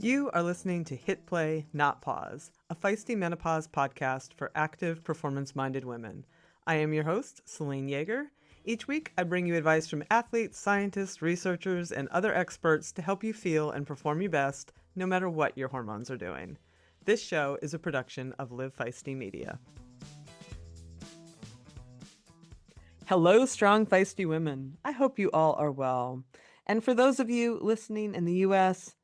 You are listening to Hit Play, Not Pause, a feisty menopause podcast for active, performance-minded women. I am your host, Selene Yeager. Each week, I bring you advice from athletes, scientists, researchers, and other experts to help you feel and perform your best, no matter what your hormones are doing. This show is a production of Live Feisty Media. Hello, strong, feisty women. I hope you all are well. And for those of you listening in the U.S.,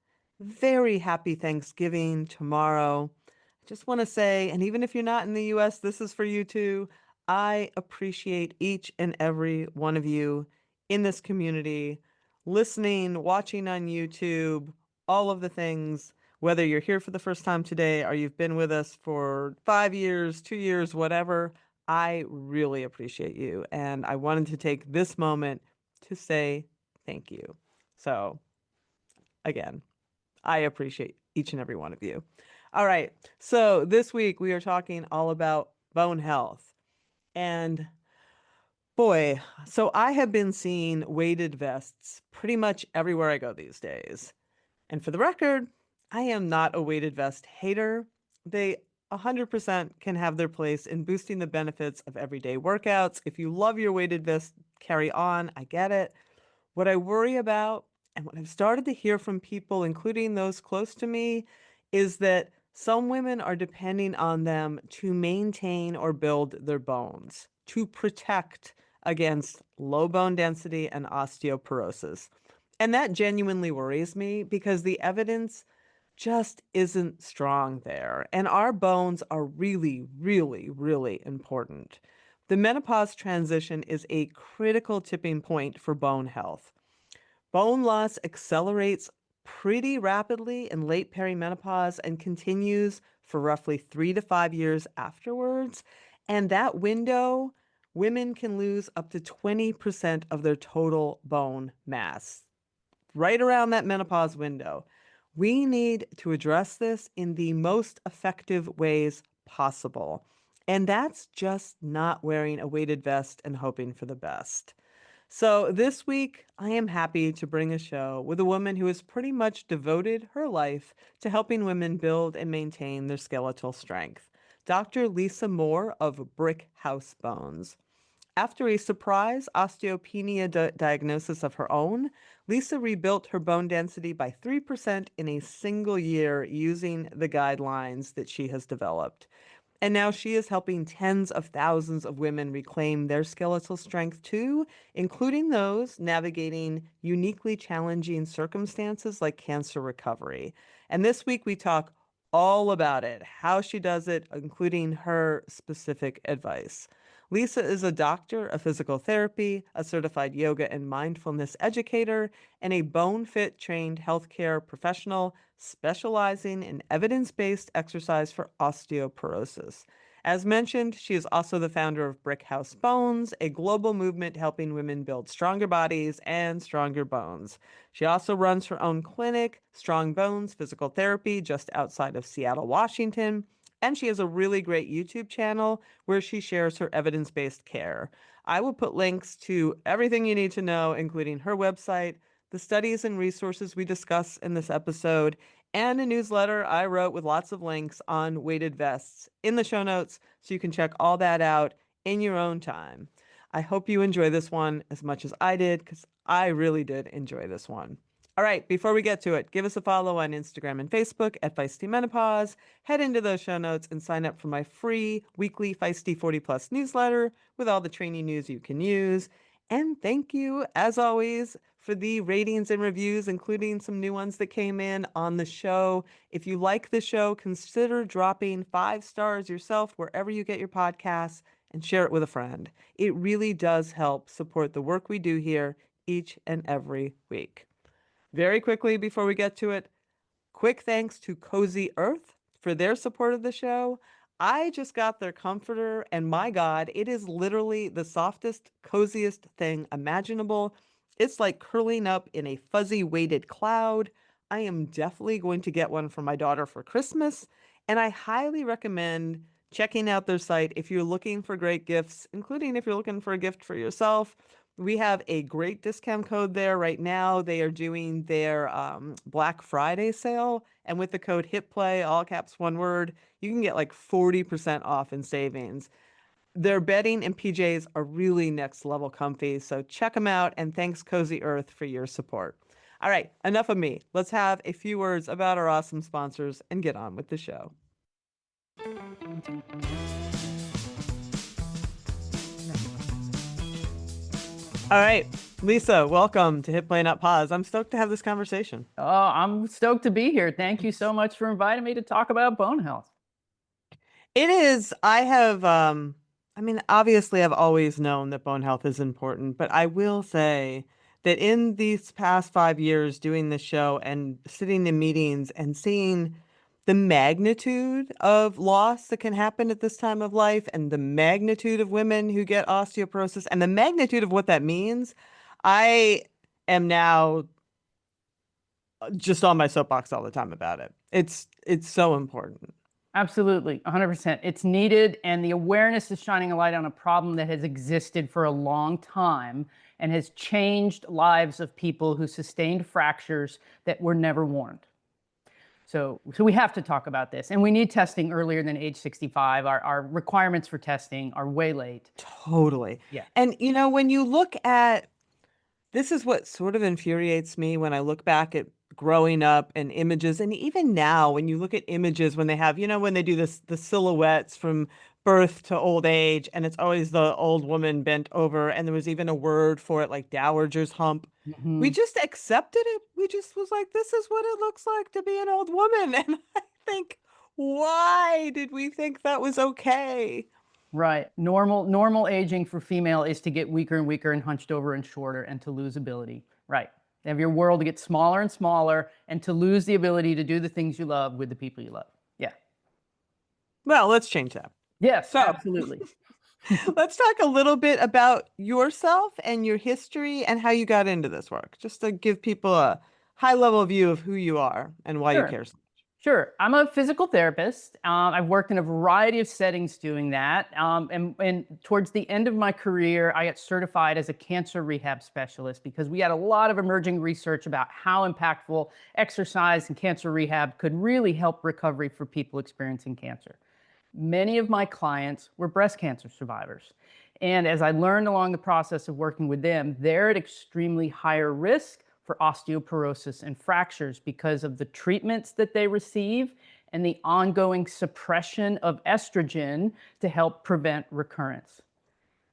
very happy Thanksgiving tomorrow. I just want to say, and even if you're not in the US, this is for you too. I appreciate each and every one of you in this community, listening, watching on YouTube, all of the things, whether you're here for the first time today or you've been with us for 5 years, 2 years, whatever. I really appreciate you. And I wanted to take this moment to say thank you. So, again, I appreciate each and every one of you. All right. So this week we are talking all about bone health. And boy, so I have been seeing weighted vests pretty much everywhere I go these days. And for the record, I am not a weighted vest hater. They 100% can have their place in boosting the benefits of everyday workouts. If you love your weighted vest, carry on. I get it. What I worry about, and what I've started to hear from people, including those close to me, is that some women are depending on them to maintain or build their bones, to protect against low bone density and osteoporosis. And that genuinely worries me because the evidence just isn't strong there. And our bones are really, really, really important. The menopause transition is a critical tipping point for bone health. Bone loss accelerates pretty rapidly in late perimenopause and continues for roughly 3 to 5 years afterwards. And that window, women can lose up to 20% of their total bone mass right around that menopause window. We need to address this in the most effective ways possible. And that's just not wearing a weighted vest and hoping for the best. So this week, I am happy to bring a show with a woman who has pretty much devoted her life to helping women build and maintain their skeletal strength. Dr. Lisa Moore of Brick House Bones. After a surprise osteopenia diagnosis of her own, Lisa rebuilt her bone density by 3% in a single year using the guidelines that she has developed. And now she is helping tens of thousands of women reclaim their skeletal strength too, including those navigating uniquely challenging circumstances like cancer recovery. And this week we talk all about it, how she does it, including her specific advice. Lisa is a doctor of physical therapy, a certified yoga and mindfulness educator, and a bone fit trained healthcare professional specializing in evidence based exercise for osteoporosis. As mentioned, she is also the founder of Brick House Bones, a global movement helping women build stronger bodies and stronger bones. She also runs her own clinic, Strong Bones Physical Therapy, just outside of Seattle, Washington. And she has a really great YouTube channel where she shares her evidence based care. I will put links to everything you need to know, including her website, the studies and resources we discuss in this episode, and a newsletter I wrote with lots of links on weighted vests in the show notes so you can check all that out in your own time. I hope you enjoy this one as much as I did because I really did enjoy this one. All right, before we get to it, give us a follow on Instagram and Facebook at Feisty Menopause. Head into those show notes and sign up for my free weekly Feisty 40 Plus newsletter with all the training news you can use. And thank you, as always, for the ratings and reviews, including some new ones that came in on the show. If you like the show, consider dropping 5 stars yourself wherever you get your podcasts and share it with a friend. It really does help support the work we do here each and every week. Very quickly before we get to it, quick thanks to Cozy Earth for their support of the show. I just got their comforter, and my God, it is literally the softest, coziest thing imaginable. It's like curling up in a fuzzy weighted cloud. I am definitely going to get one for my daughter for Christmas, and I highly recommend checking out their site if you're looking for great gifts, including if you're looking for a gift for yourself. We have a great discount code there right now. They are doing their Black Friday sale. And with the code HITPLAY, all caps, one word, you can get like 40% off in savings. Their bedding and PJs are really next level comfy. So check them out. And thanks, Cozy Earth, for your support. All right, enough of me. Let's have a few words about our awesome sponsors and get on with the show. All right, Lisa, welcome to Hit Play Not Pause. I'm stoked to have this conversation. Oh, I'm stoked to be here. Thank you so much for inviting me to talk about bone health. It is. I mean, obviously, I've always known that bone health is important, but I will say that in these past 5 years doing this show and sitting in meetings and seeing the magnitude of loss that can happen at this time of life and the magnitude of women who get osteoporosis and the magnitude of what that means, I am now just on my soapbox all the time about it. It's so important. Absolutely, 100%. It's needed, and the awareness is shining a light on a problem that has existed for a long time and has changed lives of people who sustained fractures that were never warned. So we have to talk about this, and we need testing earlier than age 65. Our requirements for testing are way late. Totally. Yeah. And when you look at this is what sort of infuriates me when I look back at growing up and images, and even now when you look at images when they have, when they do the silhouettes from birth to old age, and it's always the old woman bent over, and there was even a word for it like dowager's hump. We just accepted it. We just was like, this is what it looks like to be an old woman. And I think, why did we think that was okay? Right. Normal aging for female is to get weaker and weaker and hunched over and shorter and to lose ability. Right. To have your world get smaller and smaller and to lose the ability to do the things you love with the people you love. Yeah. Well, let's change that. Yes, So, absolutely. let's talk a little bit about yourself and your history and how you got into this work, just to give people a high level view of who you are and why you Sure. care so much. Sure. I'm a physical therapist. I've worked in a variety of settings doing that. And towards the end of my career, I got certified as a cancer rehab specialist because we had a lot of emerging research about how impactful exercise and cancer rehab could really help recovery for people experiencing cancer. Many of my clients were breast cancer survivors. And as I learned along the process of working with them, they're at extremely higher risk for osteoporosis and fractures because of the treatments that they receive and the ongoing suppression of estrogen to help prevent recurrence.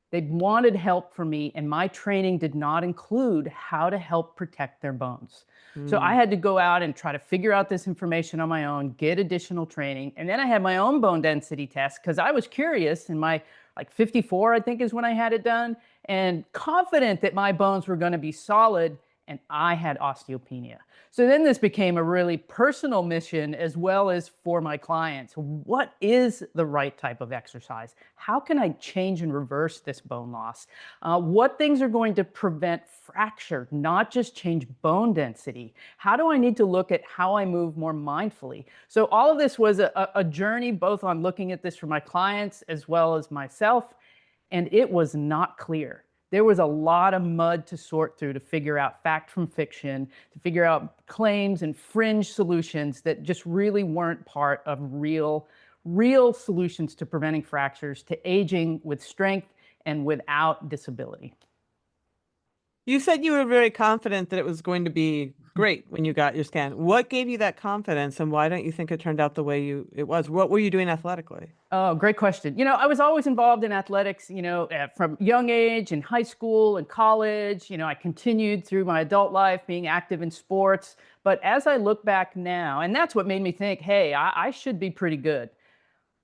They wanted help from me, and my training did not include how to help protect their bones. So I had to go out and try to figure out this information on my own, get additional training. And then I had my own bone density test because I was curious in my 54, I think is when I had it done, and confident that my bones were going to be solid, and I had osteopenia. So then this became a really personal mission as well as for my clients. What is the right type of exercise? How can I change and reverse this bone loss? What things are going to prevent fracture, not just change bone density? How do I need to look at how I move more mindfully? So all of this was a journey both on looking at this for my clients as well as myself, and it was not clear. There was a lot of mud to sort through to figure out fact from fiction, to figure out claims and fringe solutions that just really weren't part of real solutions to preventing fractures, to aging with strength and without disability. You said you were very confident that it was going to be great when you got your scan. What gave you that confidence, and why don't you think it turned out the way it was? What were you doing athletically? Oh, great question. I was always involved in athletics, from young age in high school and college. I continued through my adult life being active in sports. But as I look back now, and that's what made me think, hey, I should be pretty good.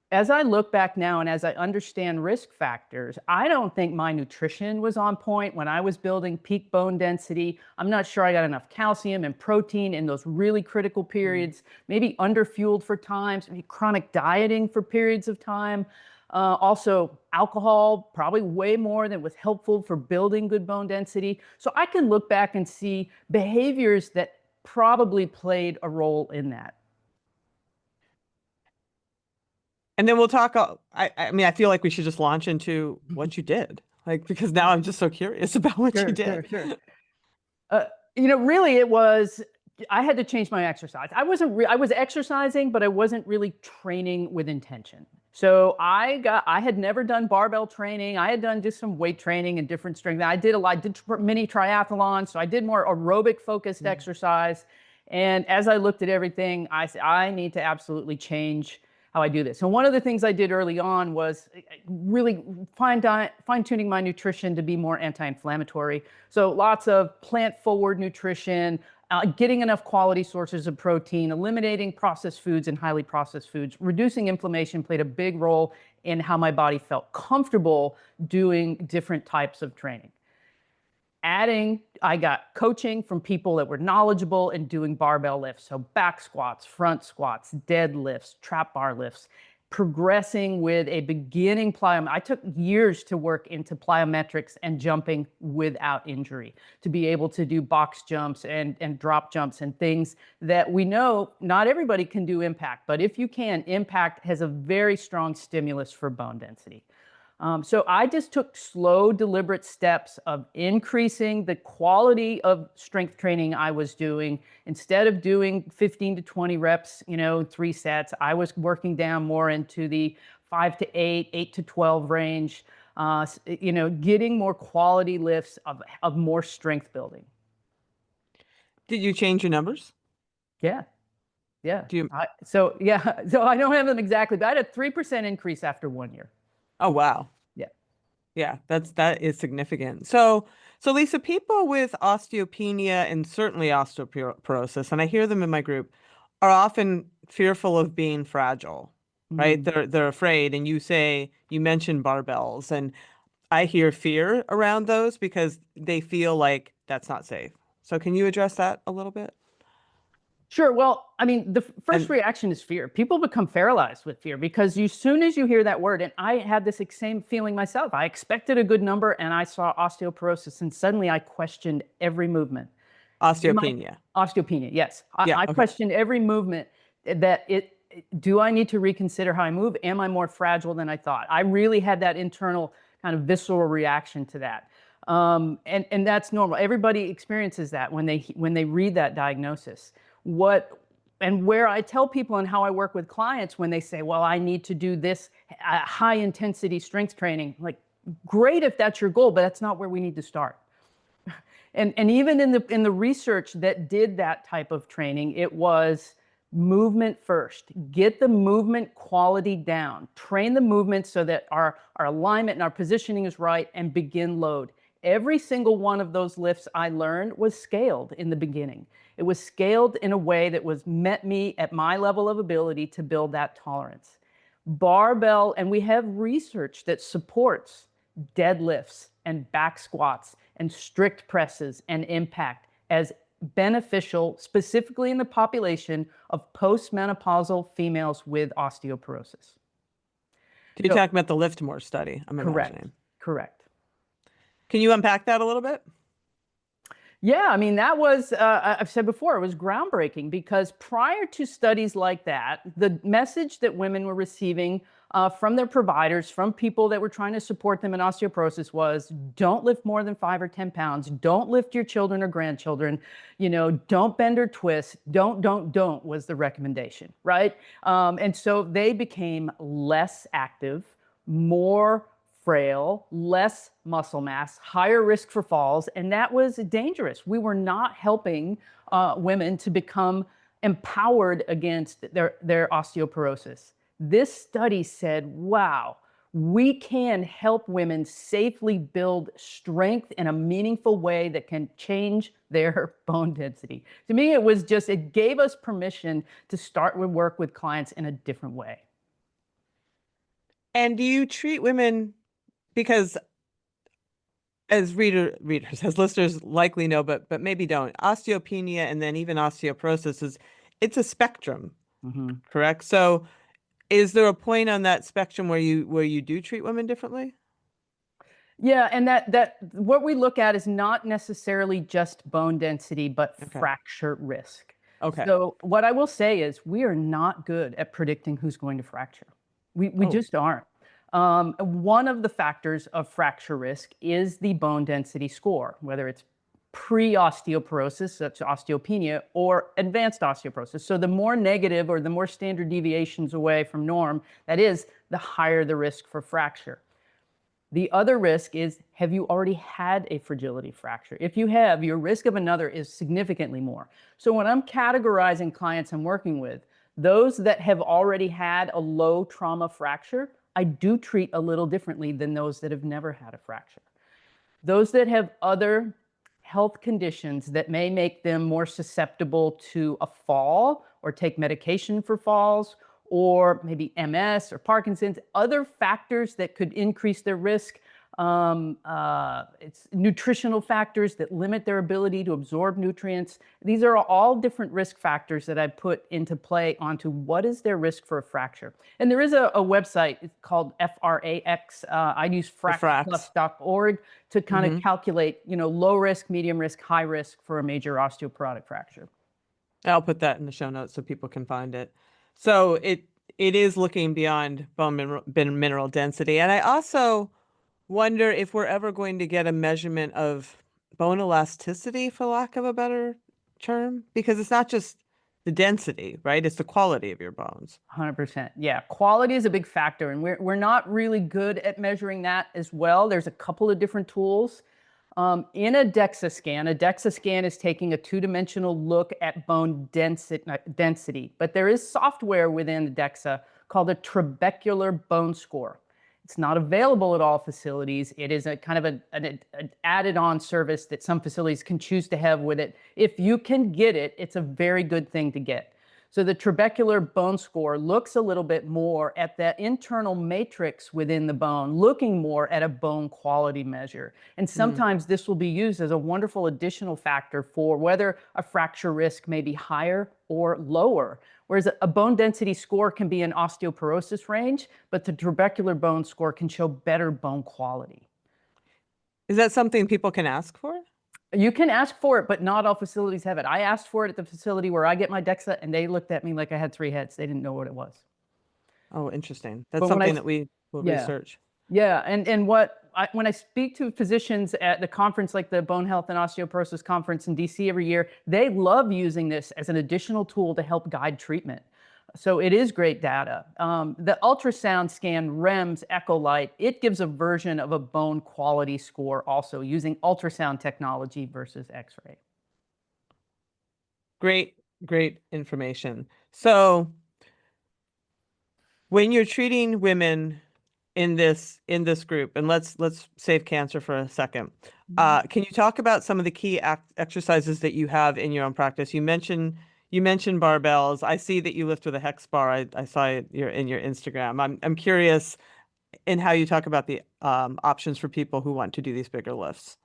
As I look back now and as I understand risk factors, I don't think my nutrition was on point when I was building peak bone density. I'm not sure I got enough calcium and protein in those really critical periods, maybe underfueled for times, maybe chronic dieting for periods of time. Also, alcohol, probably way more than was helpful for building good bone density. So I can look back and see behaviors that probably played a role in that. And then we'll talk. I mean, I feel like we should just launch into what you did. Like, because now I'm just so curious about what you Sure, did. sure, sure. Uh, really, it was. I had to change my exercise. I was exercising, but I wasn't really training with intention. So I had never done barbell training. I had done just some weight training and different strength. I did a lot. I did mini triathlons, so I did more aerobic focused exercise. And as I looked at everything, I said I need to absolutely change how I do this. And one of the things I did early on was really fine tuning my nutrition to be more anti-inflammatory. So lots of plant-forward nutrition, getting enough quality sources of protein, eliminating processed foods and highly processed foods, reducing inflammation played a big role in how my body felt comfortable doing different types of training. I got coaching from people that were knowledgeable in doing barbell lifts. So back squats, front squats, deadlifts, trap bar lifts, progressing with a beginning plyometrics. I took years to work into plyometrics and jumping without injury to be able to do box jumps and drop jumps and things that we know not everybody can do impact, but if you can, impact has a very strong stimulus for bone density. So I just took slow, deliberate steps of increasing the quality of strength training I was doing. Instead of doing 15 to 20 reps, 3 sets, I was working down more into the 5 to 8, 8 to 12 range, getting more quality lifts of more strength building. Did you change your numbers? Yeah. Yeah. Do you? So I don't have them exactly, but I had a 3% increase after 1 year. Oh, wow. Yeah. Yeah, that is significant. So Lisa, people with osteopenia and certainly osteoporosis, and I hear them in my group, are often fearful of being fragile, right? Mm. They're afraid, and you mentioned barbells, and I hear fear around those because they feel like that's not safe. So can you address that a little bit? Sure. Well, I mean, the first And reaction is fear. People become paralyzed with fear because as soon as you hear that word, and I had this same feeling myself, I expected a good number and I saw osteoporosis, and suddenly I questioned every movement. My osteopenia. osteopenia, yes. Yeah, I okay. questioned every movement that do I need to reconsider how I move? Am I more fragile than I thought? I really had that internal kind of visceral reaction to that. And that's normal. Everybody experiences that when they read that diagnosis. Where I tell people and how I work with clients when they say, well, I need to do this high intensity strength training, like, great if that's your goal, but that's not where we need to start. And even in the research that did that type of training, it was movement first. Get the movement quality down. Train the movement so that our alignment and our positioning is right, and begin load. Every single one of those lifts I learned was scaled in the beginning. It was scaled in a way that met me at my level of ability to build that tolerance. Barbell, and we have research that supports deadlifts and back squats and strict presses and impact as beneficial, specifically in the population of postmenopausal females with osteoporosis. You're So, talking about the Liftmore study, I'm correct, imagining. correct. Can you unpack that a little bit? Yeah, I mean, that was, I've said before, it was groundbreaking because prior to studies like that, the message that women were receiving from their providers, from people that were trying to support them in osteoporosis was, don't lift more than 5 or 10 pounds, don't lift your children or grandchildren, don't bend or twist, don't was the recommendation, right? And so they became less active, more frail, less muscle mass, higher risk for falls, and that was dangerous. We were not helping women to become empowered against their osteoporosis. This study said, wow, we can help women safely build strength in a meaningful way that can change their bone density. To me, it gave us permission to start with work with clients in a different way. And do you treat women, because as readers, as listeners likely know, but maybe don't, osteopenia and then even osteoporosis it's a spectrum, Mm-hmm. correct? So is there a point on that spectrum where you do treat women differently? Yeah, and that what we look at is not necessarily just bone density, but Okay. fracture risk. Okay. So what I will say is we are not good at predicting who's going to fracture. We Oh. just aren't. One of the factors of fracture risk is the bone density score, whether it's pre-osteoporosis, such as osteopenia, or advanced osteoporosis. So the more negative or the more standard deviations away from norm, that is, the higher the risk for fracture. The other risk is, have you already had a fragility fracture? If you have, your risk of another is significantly more. So when I'm categorizing clients I'm working with, those that have already had a low trauma fracture, I do treat a little differently than those that have never had a fracture. Those that have other health conditions that may make them more susceptible to a fall or take medication for falls, or maybe MS or Parkinson's, other factors that could increase their risk. It's nutritional factors that limit their ability to absorb nutrients. These are all different risk factors that I put into play onto what is their risk for a fracture. And there is a website called FRAX. I use Fracks. fracplus.org to kind of calculate, low risk, medium risk, high risk for a major osteoporotic fracture. I'll put that in the show notes so people can find it. So it is looking beyond bone mineral density. And I also wonder if we're ever going to get a measurement of bone elasticity, for lack of a better term, because it's not just the density, right? It's the quality of your bones. 100%. Yeah, quality is a big factor, and we're not really good at measuring that as well. There's a couple of different tools. In a DEXA scan is taking a two-dimensional look at bone density, but there is software within the DEXA called a trabecular bone score. It's not available at all facilities. It is a kind of an added-on service that some facilities can choose to have with it. If you can get it, it's a very good thing to get. So the trabecular bone score looks a little bit more at that internal matrix within the bone, looking more at a bone quality measure. And sometimes this will be used as a wonderful additional factor for whether a fracture risk may be higher or lower. Whereas a bone density score can be an osteoporosis range, but the trabecular bone score can show better bone quality. Is that something people can ask for? You can ask for it, but not all facilities have it. I asked for it at the facility where I get my DEXA, and they looked at me like I had three heads. They didn't know what it was. Oh, interesting. That's But something that we will research. Yeah, and when I speak to physicians at the conference like the Bone Health and Osteoporosis Conference in DC every year, they love using this as an additional tool to help guide treatment. So it is great data. The ultrasound scan REMS Echolight, it gives a version of a bone quality score also using ultrasound technology versus X-ray. Great information. So when you're treating women in this group, and let's save cancer for a second, can you talk about some of the key exercises that you have in your own practice? You mentioned barbells. I see that you lift with a hex bar. I saw it in your Instagram. I'm curious in how you talk about the options for people who want to do these bigger lifts.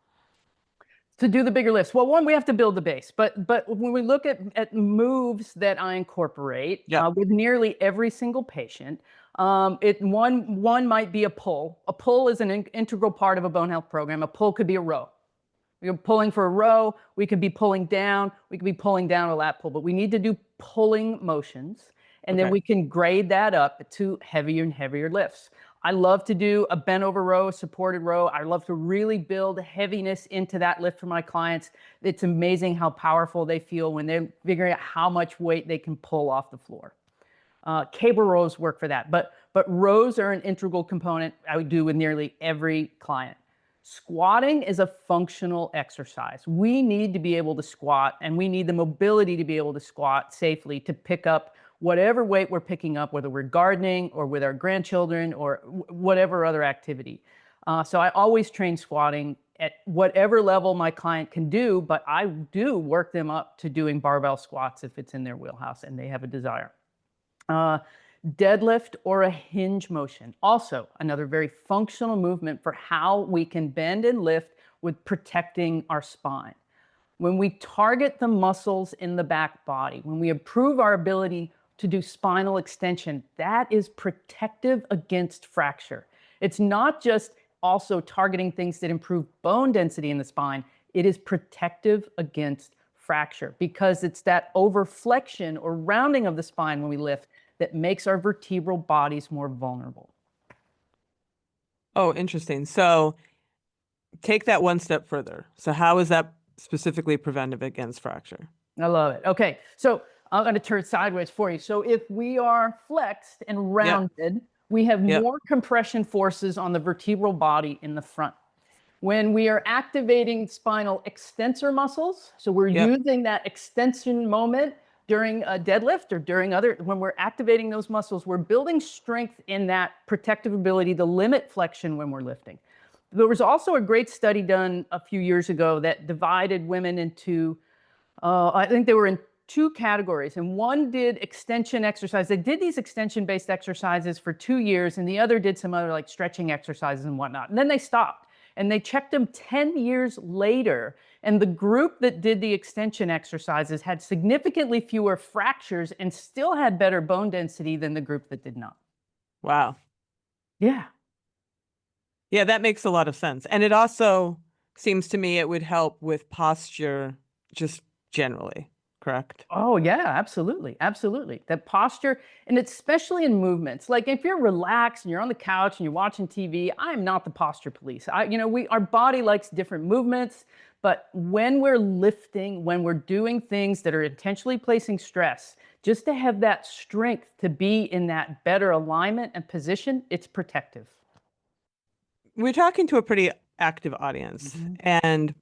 To do the bigger lifts, well, one, we have to build the base. But when we look at moves that I incorporate with nearly every single patient, one might be a pull. A pull is an integral part of a bone health program. A pull could be a row. You're pulling for a row. We could be pulling down. We could be pulling down a lat pull. But we need to do pulling motions, and then we can grade that up to heavier and heavier lifts. I love to do a bent over row, a supported row. I love to really build heaviness into that lift for my clients. It's amazing how powerful they feel when they're figuring out how much weight they can pull off the floor. Cable rows work for that, but rows are an integral component I would do with nearly every client. Squatting is a functional exercise. We need to be able to squat, and we need the mobility to be able to squat safely to pick up whatever weight we're picking up, whether we're gardening or with our grandchildren or whatever other activity. So I always train squatting at whatever level my client can do, but I do work them up to doing barbell squats if it's in their wheelhouse and they have a desire. Deadlift or a hinge motion, also another very functional movement for how we can bend and lift with protecting our spine. When we target the muscles in the back body, when we improve our ability to do spinal extension, that is protective against fracture. It's not just also targeting things that improve bone density in the spine, it is protective against fracture because it's that overflexion or rounding of the spine when we lift that makes our vertebral bodies more vulnerable. Oh, interesting. So take that one step further. So how is that specifically preventive against fracture? I love it. Okay, so I'm going to turn sideways for you. So if we are flexed and Yep. rounded, we have Yep. more compression forces on the vertebral body in the front. When we are activating spinal extensor muscles, so we're Yep. using that extension moment during a deadlift or during other, when we're activating those muscles, we're building strength in that protective ability to limit flexion when we're lifting. There was also a great study done a few years ago that divided women into I think they were in two categories, and one did extension exercise. They did these extension-based exercises for 2 years, and the other did some other like stretching exercises and whatnot. And then they stopped, and they checked them 10 years later. And the group that did the extension exercises had significantly fewer fractures and still had better bone density than the group that did not. Wow. Yeah. Yeah, that makes a lot of sense. And it also seems to me it would help with posture just generally, correct? Oh yeah, absolutely. Absolutely. That posture, and especially in movements. Like if you're relaxed and you're on the couch and you're watching TV, I'm not the posture police. Our body likes different movements, but when we're lifting, when we're doing things that are intentionally placing stress, just to have that strength to be in that better alignment and position, it's protective. We're talking to a pretty active audience, Mhm. and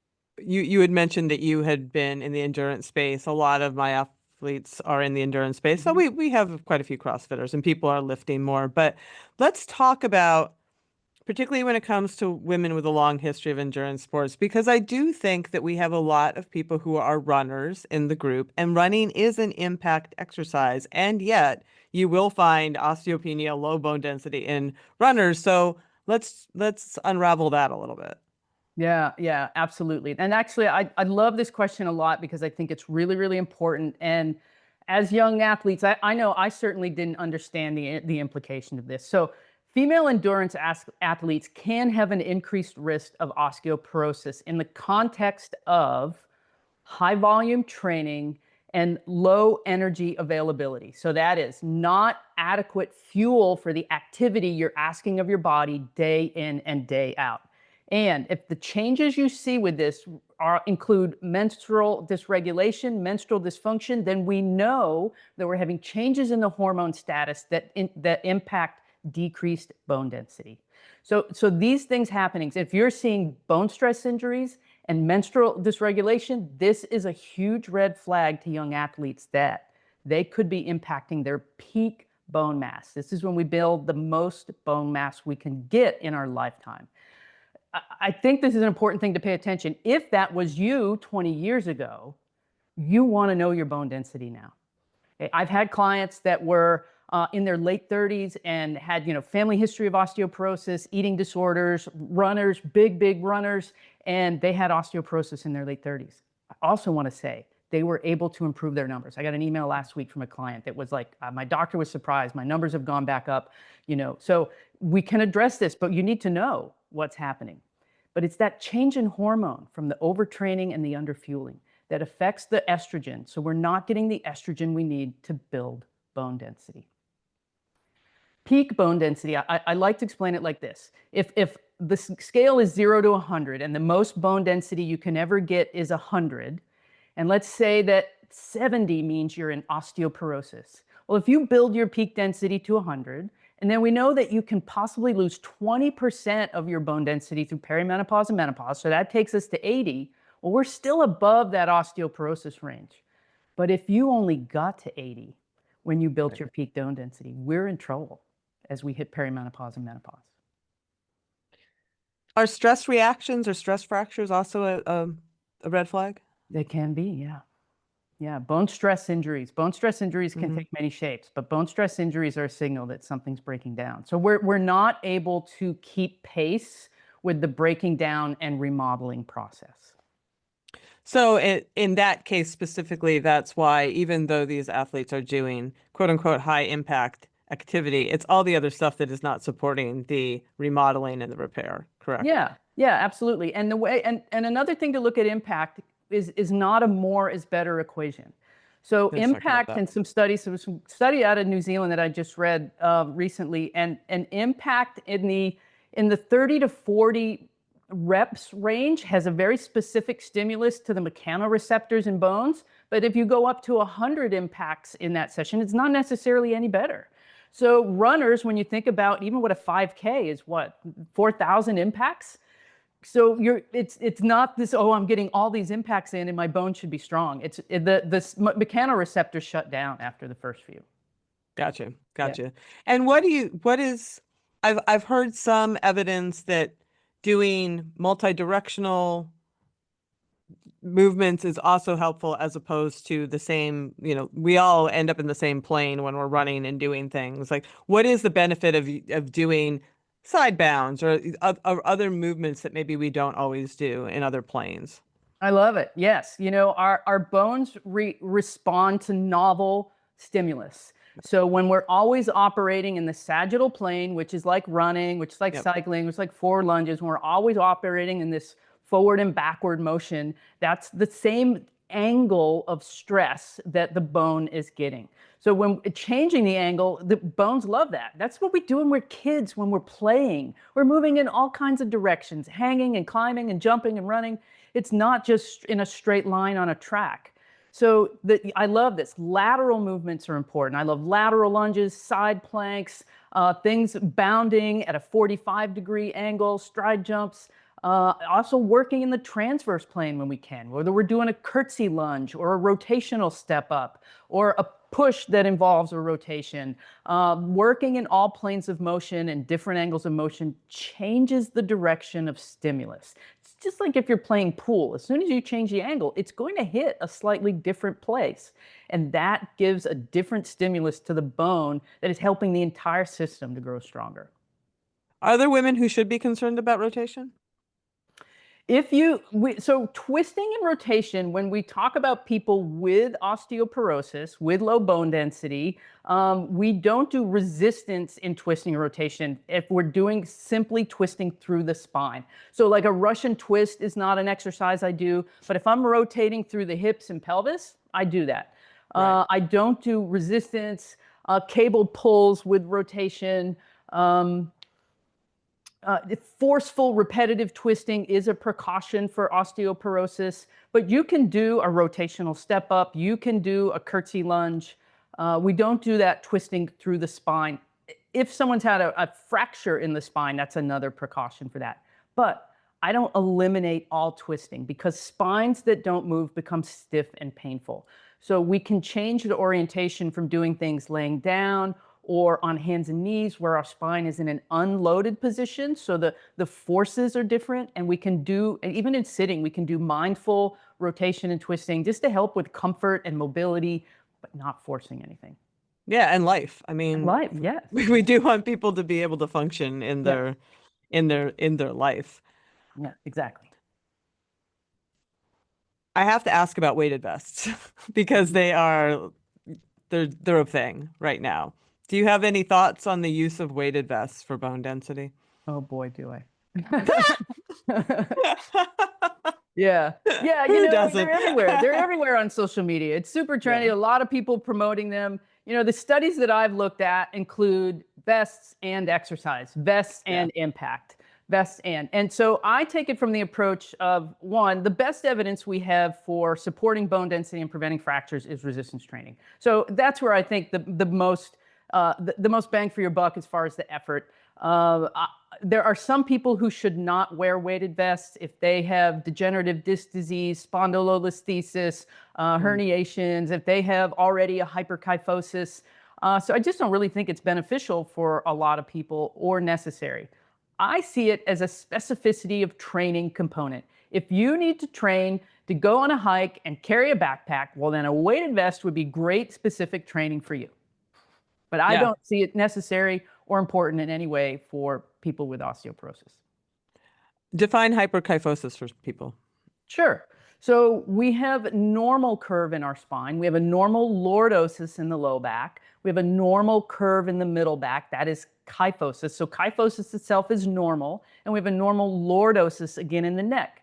you had mentioned that you had been in the endurance space. A lot of my athletes are in the endurance space. So Mhm. we have quite a few CrossFitters and people are lifting more. But let's talk about particularly when it comes to women with a long history of endurance sports, because I do think that we have a lot of people who are runners in the group, and running is an impact exercise. And yet you will find osteopenia, low bone density in runners. So let's unravel that a little bit. Yeah, yeah, absolutely. And actually, I love this question a lot because I think it's really, really important. And as young athletes, I know I certainly didn't understand the implication of this. So, female endurance athletes can have an increased risk of osteoporosis in the context of high volume training and low energy availability. So, that is not adequate fuel for the activity you're asking of your body day in and day out. And if the changes you see with this include menstrual dysregulation, menstrual dysfunction, then we know that we're having changes in the hormone status that impact decreased bone density. So these things happening, if you're seeing bone stress injuries and menstrual dysregulation, this is a huge red flag to young athletes that they could be impacting their peak bone mass. This is when we build the most bone mass we can get in our lifetime. I think this is an important thing to pay attention. If that was you 20 years ago, you want to know your bone density now. Okay? I've had clients that were in their late 30s and had, family history of osteoporosis, eating disorders, runners, big runners, and they had osteoporosis in their late 30s. I also want to say they were able to improve their numbers. I got an email last week from a client that was like, my doctor was surprised. My numbers have gone back up, So we can address this, but you need to know what's happening. But it's that change in hormone from the overtraining and the underfueling that affects the estrogen. So we're not getting the estrogen we need to build bone density. Peak bone density, I like to explain it like this. If the scale is 0 to 100 and the most bone density you can ever get is 100, and let's say that 70 means you're in osteoporosis. Well, if you build your peak density to 100, and then we know that you can possibly lose 20% of your bone density through perimenopause and menopause, so that takes us to 80. Well, we're still above that osteoporosis range. But if you only got to 80 when you built Right. your peak bone density, we're in trouble as we hit perimenopause and menopause. Are stress reactions or stress fractures also a red flag? They can be, yeah. Yeah, bone stress injuries. Bone stress injuries can Hmm. take many shapes, but bone stress injuries are a signal that something's breaking down. So we're not able to keep pace with the breaking down and remodeling process. So in that case specifically, that's why even though these athletes are doing quote unquote high impact activity, it's all the other stuff that is not supporting the remodeling and the repair, correct? Yeah, yeah, absolutely. And the way and another thing to look at impact is not a more is better equation. So Let's talk about impact that. and some studies, there was some study out of New Zealand that I just read recently, and an impact in the in the 30 to 40 reps range has a very specific stimulus to the mechanoreceptors in bones. But if you go up to 100 impacts in that session, it's not necessarily any better. So runners, when you think about even what a 5K is, what, 4,000 impacts? So it's not this, oh, I'm getting all these impacts in and my bone should be strong. It's the mechanoreceptors shut down after the first few. Gotcha. Yeah. And I've heard some evidence that doing multi-directional movements is also helpful as opposed to the same, we all end up in the same plane when we're running and doing things. Like, what is the benefit of doing side bounds or other movements that maybe we don't always do in other planes? I love it. Yes. Our bones respond to novel stimulus. So when we're always operating in the sagittal plane, which is like running, which is like cycling, which is like forward lunges, when we're always operating in this forward and backward motion, that's the same angle of stress that the bone is getting. So when changing the angle, the bones love that. That's what we do when we're kids, when we're playing. We're moving in all kinds of directions, hanging and climbing and jumping and running. It's not just in a straight line on a track. So I love this. Lateral movements are important. I love lateral lunges, side planks, things bounding at a 45-degree angle, stride jumps. Also working in the transverse plane when we can, whether we're doing a curtsy lunge or a rotational step up or a push that involves a rotation. Working in all planes of motion and different angles of motion changes the direction of stimulus. It's just like if you're playing pool. As soon as you change the angle, it's going to hit a slightly different place. And that gives a different stimulus to the bone that is helping the entire system to grow stronger. Are there women who should be concerned about rotation? So twisting and rotation, when we talk about people with osteoporosis, with low bone density, we don't do resistance in twisting and rotation if we're doing simply twisting through the spine. So like a Russian twist is not an exercise I do, but if I'm rotating through the hips and pelvis, I do that. Right. I don't do resistance, cable pulls with rotation. Forceful repetitive twisting is a precaution for osteoporosis, but you can do a rotational step up. You can do a curtsy lunge. We don't do that twisting through the spine. If someone's had a fracture in the spine, that's another precaution for that. But I don't eliminate all twisting because spines that don't move become stiff and painful. So we can change the orientation from doing things laying down or on hands and knees where our spine is in an unloaded position. So the forces are different, and we can do, and even in sitting, we can do mindful rotation and twisting just to help with comfort and mobility, but not forcing anything. Yeah, and life. I mean, Life, yes. we do want people to be able to function in Yes. their life. Yeah, exactly. I have to ask about weighted vests because they're a thing right now. Do you have any thoughts on the use of weighted vests for bone density? Oh boy, do I. Yeah. Yeah, Who doesn't? they're everywhere. They're everywhere on social media. It's super trendy. Yeah. A lot of people promoting them. The studies that I've looked at include vests and exercise, vests and impact, vests and so I take it from the approach of one, the best evidence we have for supporting bone density and preventing fractures is resistance training. So that's where I think the most bang for your buck as far as the effort. There are some people who should not wear weighted vests if they have degenerative disc disease, spondylolisthesis, herniations, if they have already a hyperkyphosis. So I just don't really think it's beneficial for a lot of people or necessary. I see it as a specificity of training component. If you need to train to go on a hike and carry a backpack, well, then a weighted vest would be great specific training for you. But I don't see it necessary or important in any way for people with osteoporosis. Define hyperkyphosis for people. Sure. So we have normal curve in our spine. We have a normal lordosis in the low back. We have a normal curve in the middle back. That is kyphosis. So kyphosis itself is normal. And we have a normal lordosis again in the neck.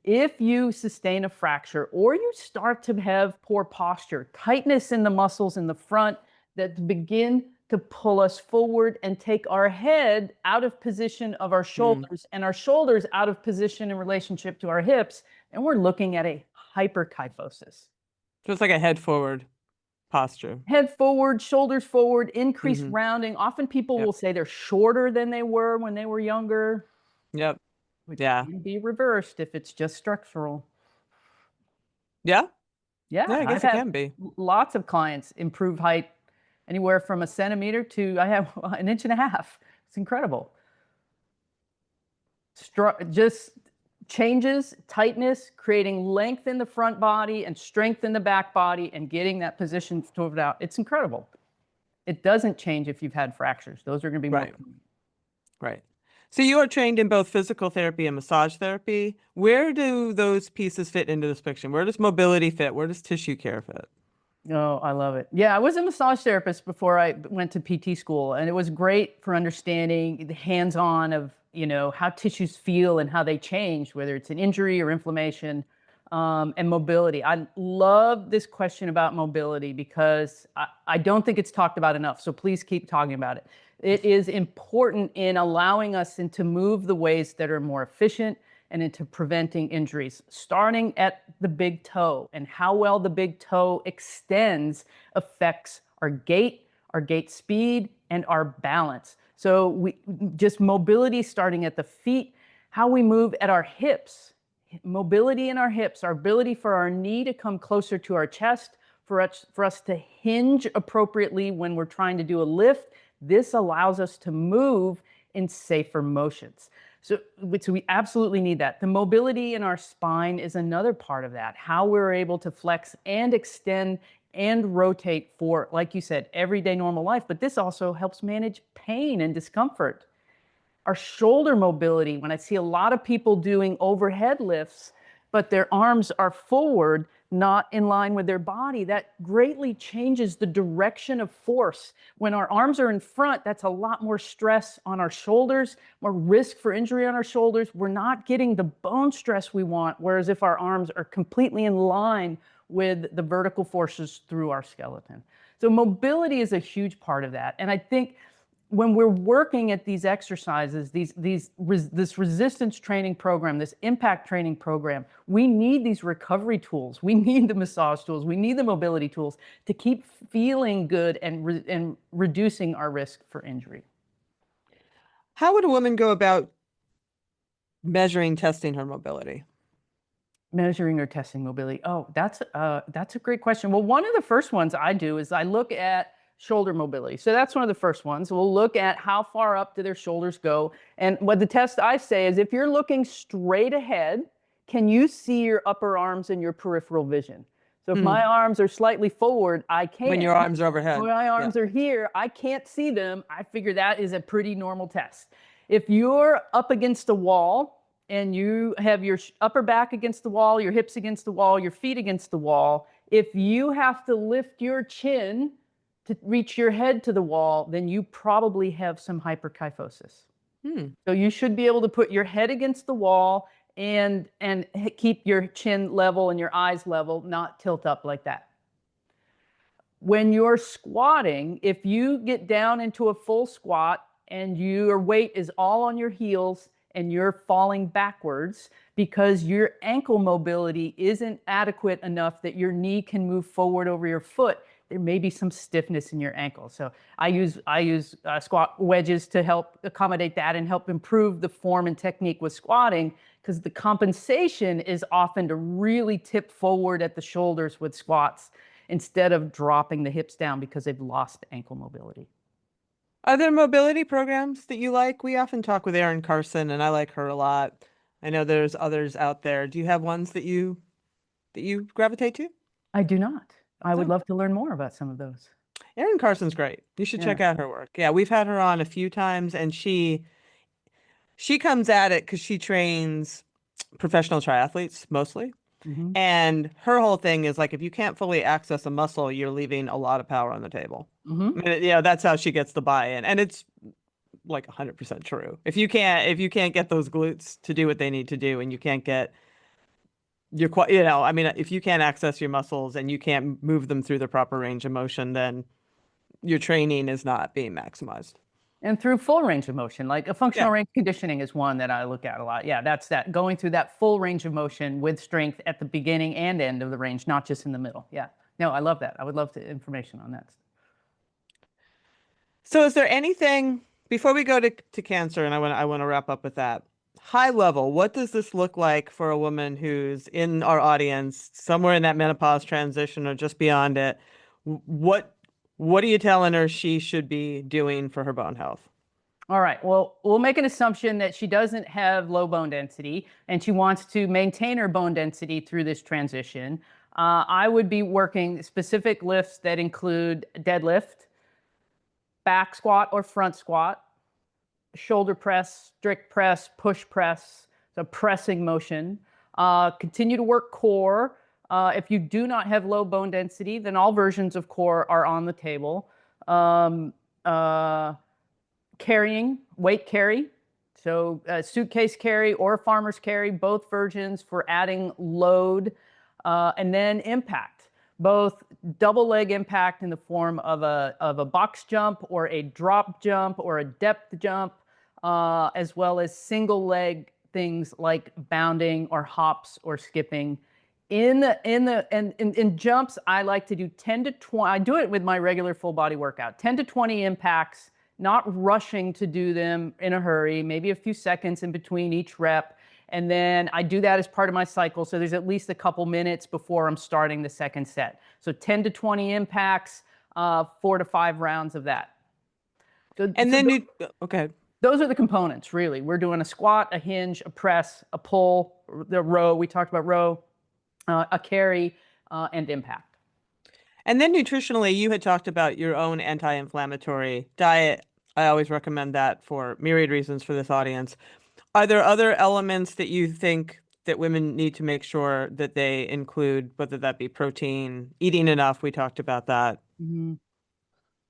If you sustain a fracture or you start to have poor posture, tightness in the muscles in the front that begin to pull us forward and take our head out of position of our shoulders and our shoulders out of position in relationship to our hips. And we're looking at a hyperkyphosis. So it's like a head forward posture. Head forward, shoulders forward, increased Mm-hmm. rounding. Often people Yep. will say they're shorter than they were when they were younger, Yep. which Yeah. can be reversed if it's just structural. Yeah. Yeah, Yeah, I I've guess it had can be. lots of clients improve height anywhere from a centimeter to I have an inch and a half. It's incredible. Just changes, tightness, creating length in the front body and strength in the back body and getting that position moved out. It's incredible. It doesn't change if you've had fractures. Those are going to be more Right. common. Right. So you are trained in both physical therapy and massage therapy. Where do those pieces fit into this picture? Where does mobility fit? Where does tissue care fit? Oh, I love it. Yeah, I was a massage therapist before I went to PT school, and it was great for understanding the hands-on of, how tissues feel and how they change, whether it's an injury or inflammation, and mobility. I love this question about mobility because I don't think it's talked about enough. So please keep talking about it. It is important in allowing us to move the ways that are more efficient and into preventing injuries, starting at the big toe, and how well the big toe extends affects our gait speed, and our balance. So we just mobility starting at the feet, how we move at our hips, mobility in our hips, our ability for our knee to come closer to our chest, for us to hinge appropriately when we're trying to do a lift. This allows us to move in safer motions. So we absolutely need that. The mobility in our spine is another part of that, how we're able to flex and extend and rotate for, like you said, everyday normal life. But this also helps manage pain and discomfort. Our shoulder mobility, when I see a lot of people doing overhead lifts, but their arms are forward, not in line with their body, that greatly changes the direction of force. When our arms are in front, that's a lot more stress on our shoulders, more risk for injury on our shoulders. We're not getting the bone stress we want, whereas if our arms are completely in line with the vertical forces through our skeleton. So mobility is a huge part of that. And I think when we're working at these exercises, this resistance training program, this impact training program, we need these recovery tools. We need the massage tools. We need the mobility tools to keep feeling good and reducing our risk for injury. How would a woman go about measuring, testing her mobility? Measuring or testing mobility. Oh, that's a great question. Well, one of the first ones I do is I look at shoulder mobility. So that's one of the first ones. We'll look at how far up do their shoulders go. And what the test I say is if you're looking straight ahead, can you see your upper arms and your peripheral vision? So if my arms are slightly forward, I can't. When your arms are overhead. When my arms are here, I can't see them. I figure that is a pretty normal test. If you're up against a wall and you have your upper back against the wall, your hips against the wall, your feet against the wall, if you have to lift your chin to reach your head to the wall, then you probably have some hyperkyphosis. So you should be able to put your head against the wall and keep your chin level and your eyes level, not tilt up like that. When you're squatting, if you get down into a full squat and your weight is all on your heels and you're falling backwards because your ankle mobility isn't adequate enough that your knee can move forward over your foot, there may be some stiffness in your ankle. So I use squat wedges to help accommodate that and help improve the form and technique with squatting, because the compensation is often to really tip forward at the shoulders with squats instead of dropping the hips down because they've lost ankle mobility. Are there mobility programs that you like? We often talk with Erin Carson, and I like her a lot. I know there's others out there. Do you have ones that you gravitate to? I do not. I would No. love to learn more about some of those. Erin Carson's great. You should check out her work. Yeah, we've had her on a few times, and she comes at it because she trains professional triathletes mostly. And her whole thing is like, if you can't fully access a muscle, you're leaving a lot of power on the table. I mean, that's how she gets the buy-in, and it's like 100% true. If you can't get those glutes to do what they need to do, and you can't get I mean, if you can't access your muscles and you can't move them through the proper range of motion, then your training is not being maximized. And through full range of motion, like a Yeah. functional range conditioning is one that I look at a lot. Yeah, that's that going through that full range of motion with strength at the beginning and end of the range, not just in the middle. Yeah. No, I love that. I would love to information on that. So is there anything before we go to cancer, and I want to wrap up with that. High level, what does this look like for a woman who's in our audience, somewhere in that menopause transition or just beyond it? What what are you telling her she should be doing for her bone health? All right. Well, we'll make an assumption that she doesn't have low bone density and she wants to maintain her bone density through this transition. I would be working specific lifts that include deadlift, back squat or front squat, shoulder press, strict press, push press, so pressing motion. Continue to work core. If you do not have low bone density, then all versions of core are on the table. Um, uh, Carrying, weight carry. So suitcase carry or farmer's carry, both versions for adding load. And then impact, both double leg impact in the form of a box jump or a drop jump or a depth jump, as well as single leg things like bounding or hops or skipping. In jumps, I like to do 10 to 20. I do it with my regular full body workout, 10 to 20 impacts, not rushing to do them in a hurry, maybe a few seconds in between each rep. And then I do that as part of my cycle. So there's at least a couple minutes before I'm starting the second set. So 10 to 20 impacts, 4 to 5 rounds of that. So, And so then th- you okay. those are the components, really. We're doing a squat, a hinge, a press, a pull, the row. We talked about row, a carry, and impact. And then nutritionally, you had talked about your own anti-inflammatory diet. I always recommend that for myriad reasons for this audience. Are there other elements that you think that women need to make sure that they include, whether that be protein, eating enough? We talked about that. Mm-hmm.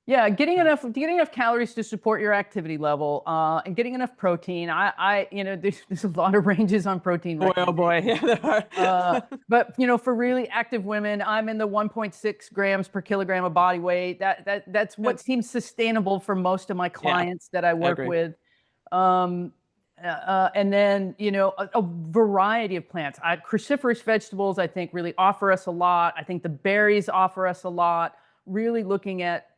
Yeah, getting enough calories to support your activity level, and getting enough protein. There's a lot of ranges on protein Boy, oh boy. recommendations. Yeah, there are. But for really active women, I'm in the 1.6 grams per kilogram of body weight. That's what Yep. seems sustainable for most of my Yeah, clients that I I work agree. with. Um, and then a variety of plants. Cruciferous vegetables, I think, really offer us a lot. I think the berries offer us a lot. Really looking at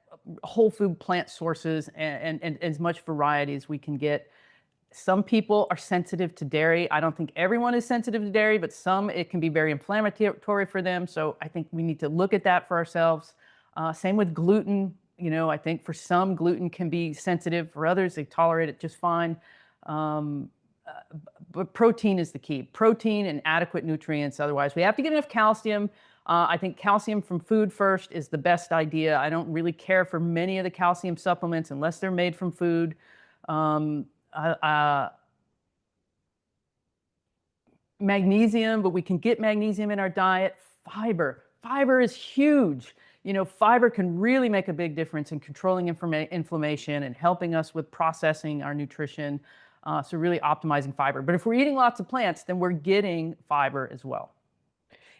whole food plant sources and as much variety as we can get. Some people are sensitive to dairy. I don't think everyone is sensitive to dairy, but some it can be very inflammatory for them. So I think we need to look at that for ourselves. Same with gluten. I think for some gluten can be sensitive. For others, they tolerate it just fine. Um, but protein is the key. Protein and adequate nutrients. Otherwise, we have to get enough calcium. I think calcium from food first is the best idea. I don't really care for many of the calcium supplements unless they're made from food. Um, Magnesium, but we can get magnesium in our diet. Fiber is huge. Fiber can really make a big difference in controlling inflammation and helping us with processing our nutrition. So really optimizing fiber. But if we're eating lots of plants, then we're getting fiber as well.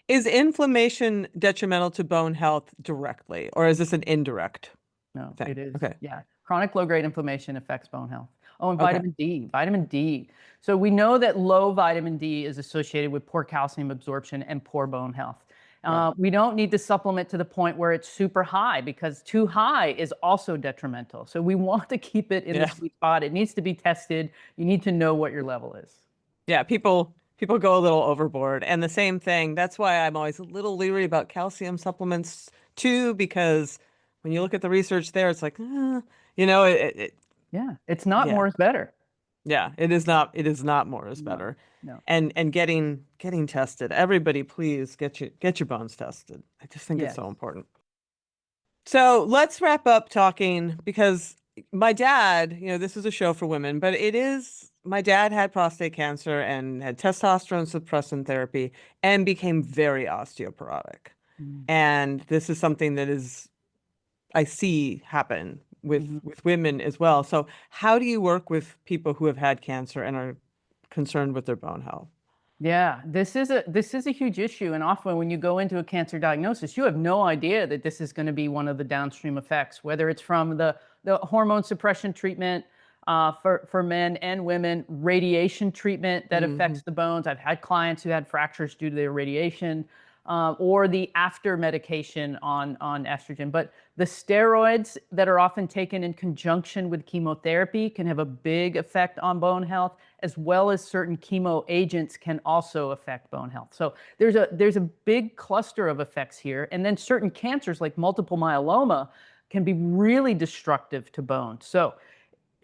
Is inflammation detrimental to bone health directly, or is this an indirect No, thing? it is. Okay. Yeah. Chronic low-grade inflammation affects bone health. Oh, and Okay. vitamin D. Vitamin D. So we know that low vitamin D is associated with poor calcium absorption and poor bone health. Yeah. We don't need to supplement to the point where it's super high because too high is also detrimental. So we want to keep it in the Yeah. sweet spot. It needs to be tested. You need to know what your level is. Yeah, people go a little overboard. And the same thing, that's why I'm always a little leery about calcium supplements too, because when you look at the research there, it's like, Yeah, it's not yeah. more is better. Yeah, it is not more is No, better. no. And getting tested. Everybody, please get your bones tested. I just think it's Yes. so important. So let's wrap up talking because my dad, this is a show for women, but my dad had prostate cancer and had testosterone suppressant therapy and became very osteoporotic. Mm. And this is something that I see happen Mhm. with women as well. So how do you work with people who have had cancer and are concerned with their bone health? Yeah, this is a huge issue, and often when you go into a cancer diagnosis, you have no idea that this is going to be one of the downstream effects, whether it's from the hormone suppression treatment for men and women, radiation treatment that Hmm. affects the bones. I've had clients who had fractures due to their radiation, or the after medication on estrogen. But the steroids that are often taken in conjunction with chemotherapy can have a big effect on bone health, as well as certain chemo agents can also affect bone health. So there's a big cluster of effects here. And then certain cancers like multiple myeloma can be really destructive to bone. So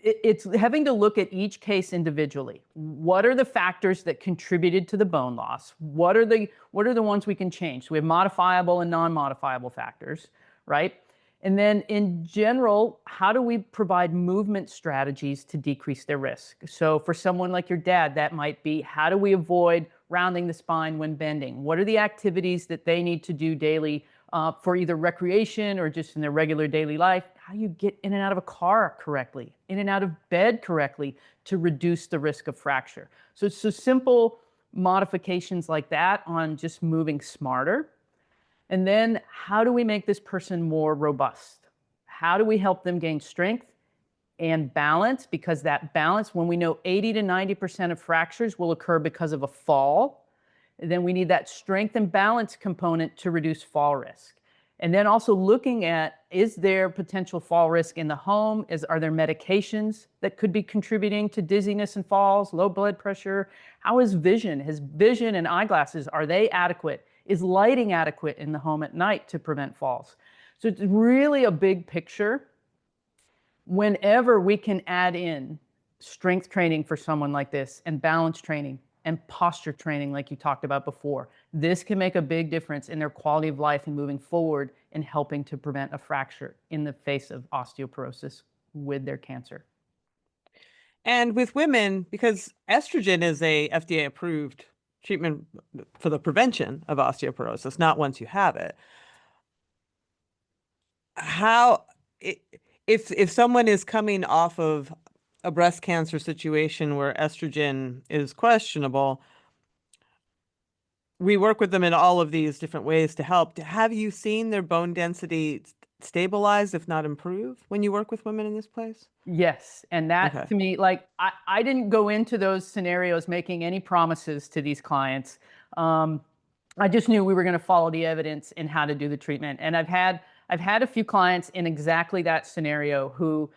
it's having to look at each case individually. What are the factors that contributed to the bone loss? What are the ones we can change? So we have modifiable and non-modifiable factors, right? And then in general, how do we provide movement strategies to decrease their risk? So for someone like your dad, that might be, how do we avoid rounding the spine when bending? What are the activities that they need to do daily for either recreation or just in their regular daily life? How do you get in and out of a car correctly, in and out of bed correctly to reduce the risk of fracture? So simple modifications like that on just moving smarter. And then how do we make this person more robust? How do we help them gain strength and balance? Because that balance, when we know 80 to 90% of fractures will occur because of a fall, then we need that strength and balance component to reduce fall risk. And then also looking at, is there potential fall risk in the home? Are there medications that could be contributing to dizziness and falls, low blood pressure? How is vision? Has vision and eyeglasses, are they adequate? Is lighting adequate in the home at night to prevent falls? So it's really a big picture. Whenever we can add in strength training for someone like this, and balance training and posture training, like you talked about before, this can make a big difference in their quality of life and moving forward and helping to prevent a fracture in the face of osteoporosis with their cancer. And with women, because estrogen is a FDA approved treatment for the prevention of osteoporosis, not once you have it. How, i- if someone is coming off of a breast cancer situation where estrogen is questionable, we work with them in all of these different ways to help. Have you seen their bone density stabilize, if not improve, when you work with women in this place? Yes. And that Okay. to me, like, I didn't go into those scenarios making any promises to these clients. Um, I just knew we were going to follow the evidence in how to do the treatment. And I've had a few clients in exactly that scenario who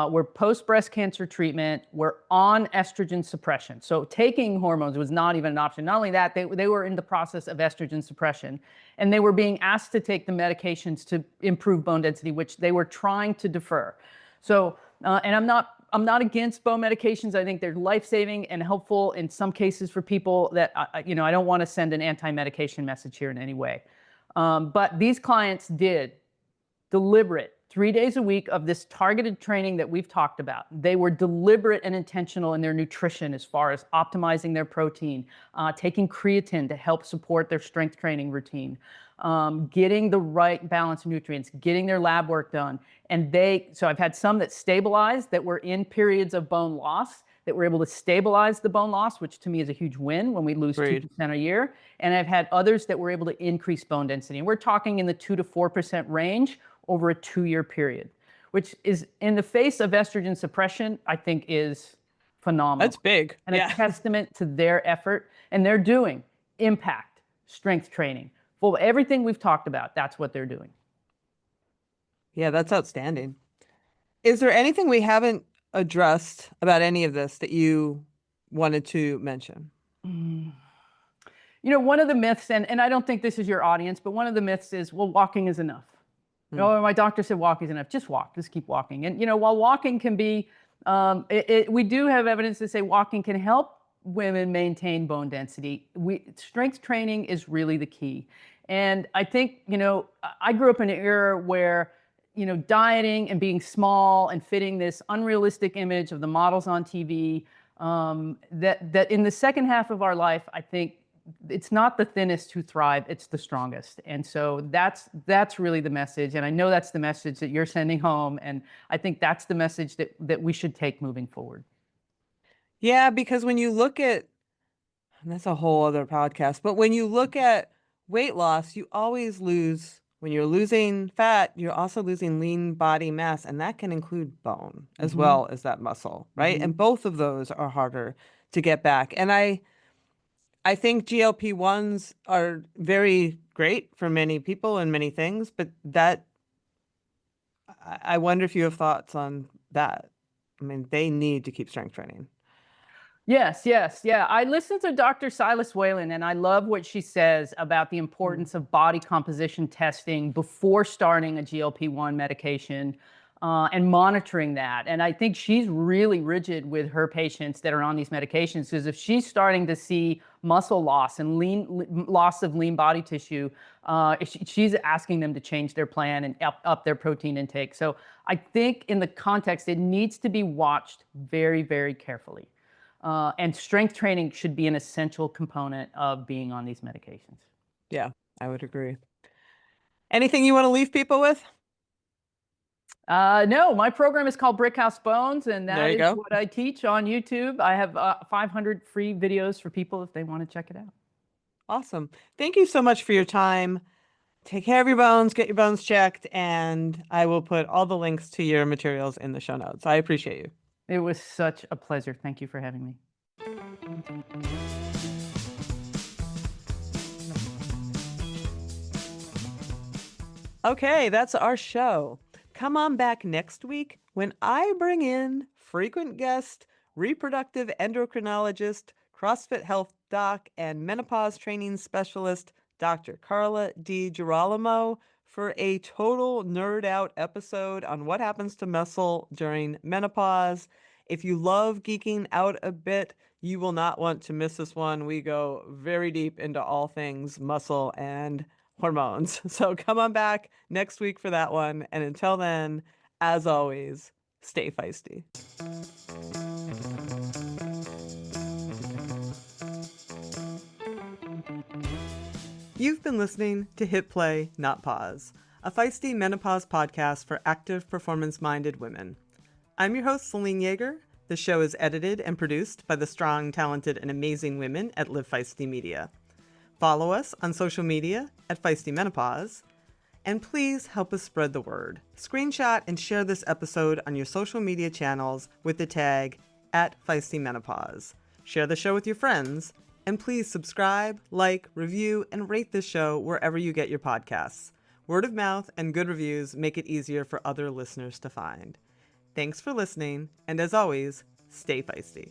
were post breast cancer treatment, were on estrogen suppression. So taking hormones was not even an option. Not only that, they were in the process of estrogen suppression, and they were being asked to take the medications to improve bone density, which they were trying to defer. So, and I'm not against bone medications. I think they're life-saving and helpful in some cases for people that, I don't want to send an anti-medication message here in any way. But these clients did deliberate 3 days a week of this targeted training that we've talked about. They were deliberate and intentional in their nutrition as far as optimizing their protein, taking creatine to help support their strength training routine, getting the right balance of nutrients, getting their lab work done. So I've had some that stabilized, that were in periods of bone loss, that were able to stabilize the bone loss, which to me is a huge win when we lose Agreed. 2% a year. And I've had others that were able to increase bone density. And we're talking in the 2 to 4% range over a 2-year period, which is, in the face of estrogen suppression, I think is That's phenomenal big. and a Yeah. testament to their effort. And they're doing impact, strength training, full everything we've talked about. That's what they're doing. Yeah, that's outstanding. Is there anything we haven't addressed about any of this that you wanted to mention? One of the myths, and I don't think this is your audience, but one of the myths is, well, walking is enough. Hmm. My doctor said walking is enough. Just walk. Just keep walking. And while walking can be, we do have evidence to say walking can help women maintain bone density. Strength training is really the key. And I think, I grew up in an era where, dieting and being small and fitting this unrealistic image of the models on TV, that in the second half of our life, I think it's not the thinnest who thrive, it's the strongest. And so that's really the message. And I know that's the message that you're sending home. And I think that's the message that we should take moving forward. Yeah, because when you look at And that's a whole other podcast. But when you look at weight loss, you always lose, when you're losing fat, you're also losing lean body mass, and that can include bone as Hmm. well as that muscle, right? Hmm. And both of those are harder to get back. And I think GLP-1s are very great for many people and many things, but that I wonder if you have thoughts on that. I mean, they need to keep strength training. Yes, yes, yeah. I listened to Dr. Silas Whalen, and I love what she says about the Mm. importance of body composition testing before starting a GLP-1 medication and monitoring that. And I think she's really rigid with her patients that are on these medications because if she's starting to see muscle loss and loss of lean body tissue, she's asking them to change their plan and up their protein intake. So I think in the context, it needs to be watched very, very carefully. And strength training should be an essential component of being on these medications. Yeah, I would agree. Anything you want to leave people with? No, my program is called Brick House Bones, and There that you is go. what I teach on YouTube. I have 500 free videos for people if they want to check it out. Awesome. Thank you so much for your time. Take care of your bones, get your bones checked, and I will put all the links to your materials in the show notes. I appreciate you. It was such a pleasure. Thank you for having me. Okay, that's our show. Come on back next week when I bring in frequent guest, reproductive endocrinologist, CrossFit health doc, and menopause training specialist, Dr. Carla DiGirolamo, for a total nerd out episode on what happens to muscle during menopause. If you love geeking out a bit, you will not want to miss this one. We go very deep into all things muscle and hormones. So come on back next week for that one. And until then, as always, stay feisty. You've been listening to Hit Play, Not Pause, a feisty menopause podcast for active, performance-minded women. I'm your host, Celine Yeager. The show is edited and produced by the strong, talented, and amazing women at Live Feisty Media. Follow us on social media at Feisty Menopause. And please help us spread the word. Screenshot and share this episode on your social media channels with the tag @FeistyMenopause. Share the show with your friends. And please subscribe, like, review, and rate this show wherever you get your podcasts. Word of mouth and good reviews make it easier for other listeners to find. Thanks for listening, and as always, stay feisty.